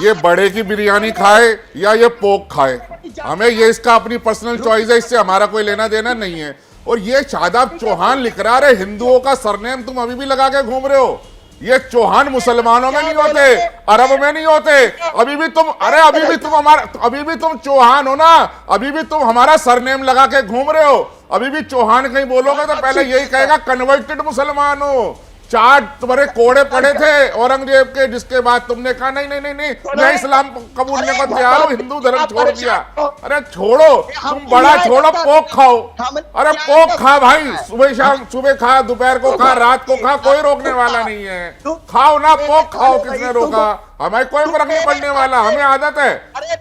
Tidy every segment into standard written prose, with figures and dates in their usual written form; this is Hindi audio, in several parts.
ये बड़े की बिरयानी खाए या ये पोक खाए, हमें ये इसका अपनी पर्सनल चॉइस है, इससे हमारा कोई लेना देना नहीं है। और ये शादाब चौहान लिख रहा है हिंदुओं का सरनेम तुम अभी भी लगा के घूम रहे हो। ये चौहान मुसलमानों में नहीं होते, अरब में नहीं होते। अभी भी तुम, अरे अभी भी तुम हमारा, अभी भी तुम चौहान हो ना, अभी भी तुम हमारा सरनेम लगा के घूम रहे हो। अभी भी चौहान कहीं बोलोगे तो पहले यही कहेगा कन्वर्टेड मुसलमान हो। 4 तुम्हारे कोड़े पड़े थे औरंगजेब के, जिसके बाद तुमने कहा नहीं नहीं नहीं नहीं मैं इस्लाम कबूलने को तैयार हूं, हिंदू धर्म छोड़ दिया। अरे छोड़ो, तुम बड़ा छोड़ो, पोक खाओ। अरे पोक खा भाई, सुबह शाम, सुबह खा, दोपहर को खा, रात को खा, कोई रोकने वाला नहीं है। खाओ ना, पोक खाओ, किसने रोका? हमें कोई फर्क नहीं पड़ने वाला, हमें आदत है।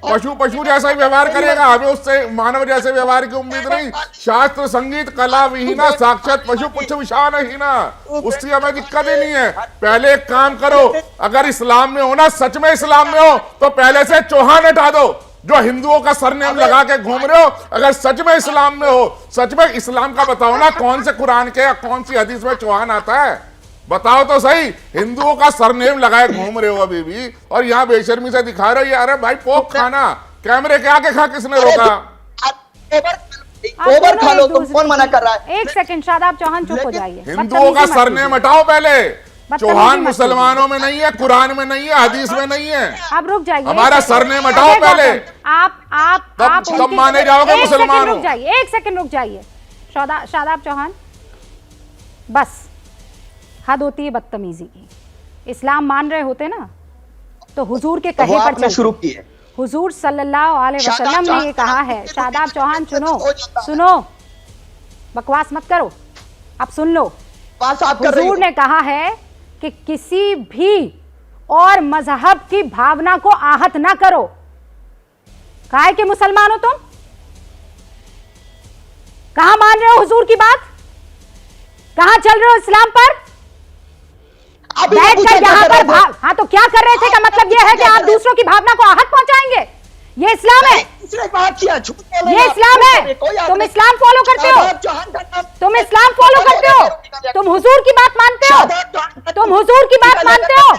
पशु पशु जैसा ही व्यवहार करेगा, हमें उससे मानव जैसे व्यवहार की उम्मीद नहीं। शास्त्र संगीत कला विहीना साक्षात पशु पुच्छ विषान हीना, उसकी हमें दिक्कत ही नहीं है। पहले एक काम करो, अगर इस्लाम में हो ना, सच में इस्लाम में हो, तो पहले से चौहान हटा दो जो हिंदुओं का सरनेम लगा के घूम रहे हो। अगर सच में इस्लाम में हो, सच में इस्लाम का बताओ ना, कौन से कुरान के या कौन सी हदीस में चौहान आता है? बताओ तो सही। हिंदुओं का सरनेम लगाए घूम रहे हो अभी भी, और यहाँ बेशर्मी से दिखा रहे हो। अरे भाई पोक खाना, कैमरे के आगे खा, किसने रोका? ओवर खा लो, तुम कौन मना कर रहा है? एक सेकंड शादाब चौहान, चुप हो जाइए। हिंदुओं का सरनेम हटाओ पहले। चौहान मुसलमानों में नहीं है, कुरान में नहीं है, हदीस में नहीं है। आप रुक जाइए, हमारा सरनेम हटाओ पहले, आप तब माने जाओगे मुसलमान। रुक जाइए, एक सेकंड रुक जाइए। शादाब चौहान, बस हद होती है बदतमीजी की। इस्लाम मान रहे होते ना तो हुजूर के कहे पर चलते। शुरू की है हुजूर सल्लल्लाहु अलैहि वसल्लम ने ये कहा है। शादाब चौहान सुनो, बकवास मत करो, आप सुन लो। हुजूर ने कहा है कि किसी भी और मजहब की भावना को आहत ना करो। काहे के मुसलमान हो तुम? कहां मान रहे हो हुजूर की बात? कहां चल रहे हो इस्लाम पर? बैठकर यहाँ पर हाँ, तो क्या कर रहे थे? का मतलब यह है कि आप दूसरों की भावना को आहत पहुंचाएंगे? ये इस्लाम है? ये इस्लाम है? तुम इस्लाम फॉलो करते हो? तुम इस्लाम फॉलो करते हो? तुम हुजूर की बात मानते हो? तुम हुजूर की बात मानते हो?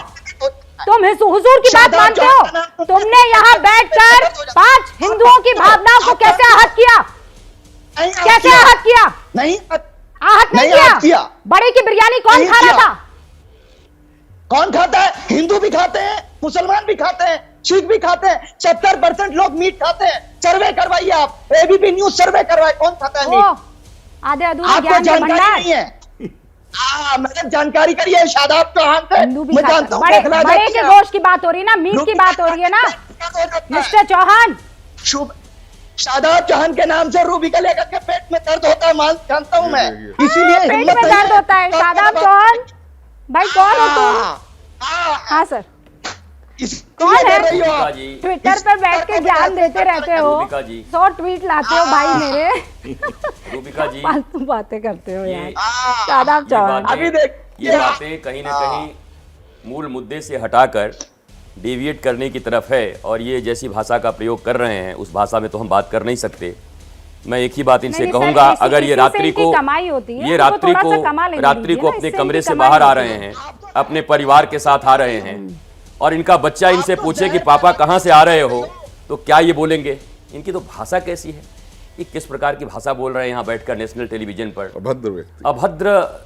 तुम हुजूर की बात मानते हो? तुमने यहाँ बैठकर 5 हिंदुओं की भावनाओं को कैसे आहत किया? कैसे आहत किया? नहीं, आहत नहीं किया। बड़े की बिरयानी कौन खा रहा था? कौन खाता है? हिंदू भी खाते हैं, मुसलमान भी खाते हैं, सिख भी खाते हैं। 70% लोग मीट खाते हैं। सर्वे करवाइए आप, एबीपी न्यूज सर्वे करवाइए, कौन खाता है मीट? आधे अधूरे आपको जानकारी नहीं है। मैंने जानकारी करी है शादाब चौहान से, मैं जानता हूं। बड़े के गोश्त की बात हो रही है ना, मीट की बात हो रही है ना मिस्टर चौहान। शादाब चौहान के नाम से रूबी का लेकर के पेट में दर्द होता है, मान जानता हूं मैं, इसीलिए पेट में दर्द होता है। शादाब चौहान भाई कौन हो तुम? हाँ सर, कौन है? ट्विटर पर बैठ के ज्ञान देते रहते हो, 100 ट्वीट लाते हो भाई मेरे, फालतू बातें करते हो यार। शादाब चौहान, अभी देख, ये बातें कहीं ना कहीं मूल मुद्दे से हटाकर डेविएट करने की तरफ है, और ये जैसी भाषा का प्रयोग कर रहे हैं उस भाषा में तो हम बात कर नहीं सकते। मैं एक ही बात इनसे कहूंगा, अगर ये रात्रि को अपने कमरे से बाहर आ रहे हैं, अपने परिवार के साथ आ रहे हैं, और इनका बच्चा इनसे पूछे कि पापा कहां से आ रहे हो, तो क्या ये बोलेंगे? इनकी तो भाषा कैसी है, ये किस प्रकार की भाषा बोल रहे हैं यहाँ बैठकर नेशनल टेलीविजन पर।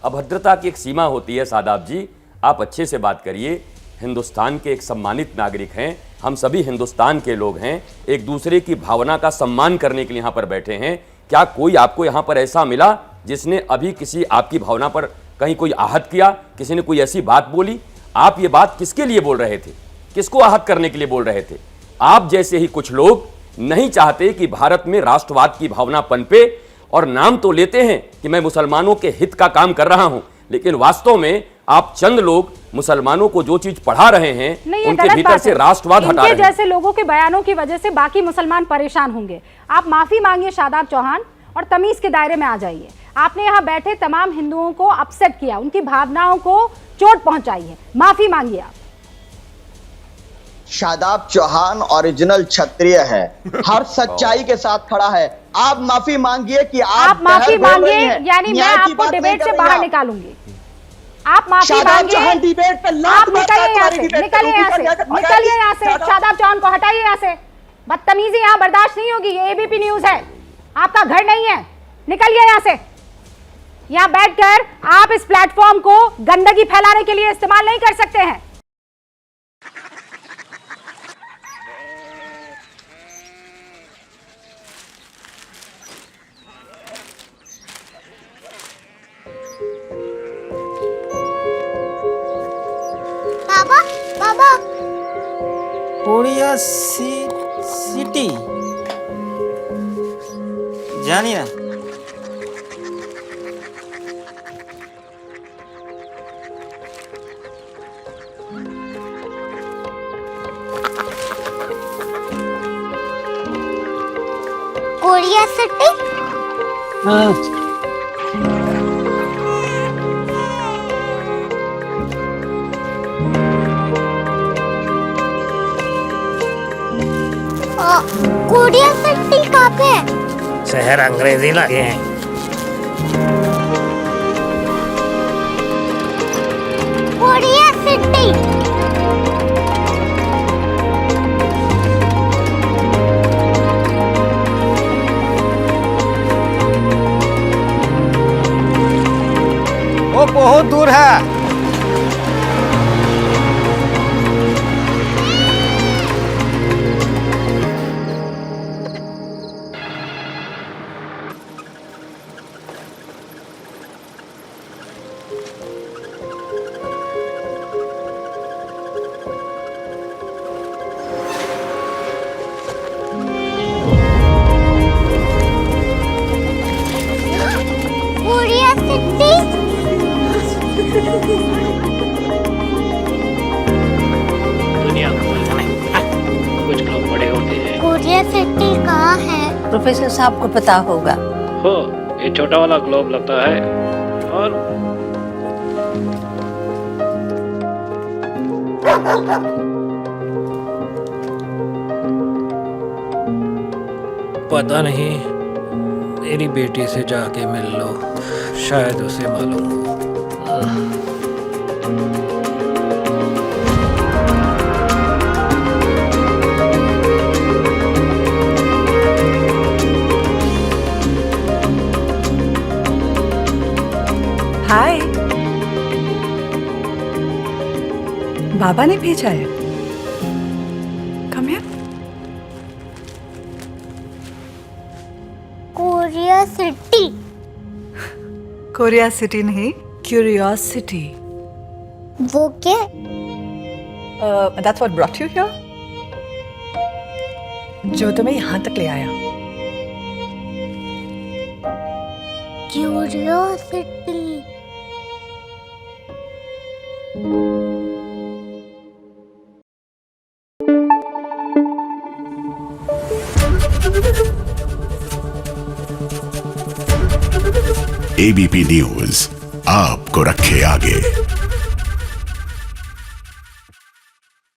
अभद्रता की एक सीमा होती है। शादाब जी, आप अच्छे से बात करिए। हिंदुस्तान के एक सम्मानित नागरिक हैं, हम सभी हिंदुस्तान के लोग हैं, एक दूसरे की भावना का सम्मान करने के लिए यहाँ पर बैठे हैं। क्या कोई आपको यहाँ पर ऐसा मिला जिसने अभी किसी आपकी भावना पर कहीं कोई आहत किया? किसी ने कोई ऐसी बात बोली? आप ये बात किसके लिए बोल रहे थे? किसको आहत करने के लिए बोल रहे थे? आप जैसे ही कुछ लोग नहीं चाहते कि भारत में राष्ट्रवाद की भावना पनपे, और नाम तो लेते हैं कि मैं मुसलमानों के हित का काम कर रहा हूं, लेकिन वास्तव में आप चंद लोग मुसलमानों को जो चीज पढ़ा रहे हैं उनके भीतर से राष्ट्रवाद हटा रहे हैं। जैसे लोगों के बयानों की वजह से बाकी मुसलमान परेशान होंगे। आप माफी मांगिए शादाब चौहान, और तमीज के दायरे में आ जाइए। आपने यहाँ बैठे तमाम हिंदुओं को अपसेट किया, उनकी भावनाओं को चोट पहुंचाई है, माफी मांगिए आप। शादाब चौहान ओरिजिनल क्षत्रिय है, हर सच्चाई के साथ खड़ा है। आप माफी मांगिए कि आप माफी मांगिए, यानी मैं आपको डिबेट से बाहर निकालूंगी। आप माफी मांगिए, डिबेट पे आप निकलिए यहाँ से, निकलिए यहाँ से, निकलिए यहाँ से। शादाब फोन को हटाइए यहाँ से। बदतमीजी यहाँ बर्दाश्त नहीं होगी। ये एबीपी न्यूज है, आपका घर नहीं है। निकलिए यहाँ से। यहाँ बैठकर आप इस प्लेटफॉर्म को गंदगी फैलाने के लिए इस्तेमाल नहीं कर सकते हैं। बाबा बाबा कोरिया सिटी जानिए ना। कोरिया सिटी कोरिया सिटी कहाँ पे है? शहर अंग्रेजी लगे हैं। कोरिया सिटी वो बहुत दूर है। कोरिया सिटी दुनिया को बोलना नहीं, कुछ लोग बड़े होते हैं। कोरिया सिटी कहाँ है? प्रोफेसर साहब को पता होगा। हो, ये छोटा वाला ग्लोब लगता है और पता नहीं, मेरी बेटी से जाके मिल लो, शायद उसे मालूम हो। हाय, बाबा ने भेजा है। Come here. Korea city Korea city नहीं, क्यूरियोसिटी। वो क्या? That's what brought you here. जो तुम्हें यहाँ तक ले आया। क्यूरियोसिटी एबीपी न्यूज आपको रखे आगे।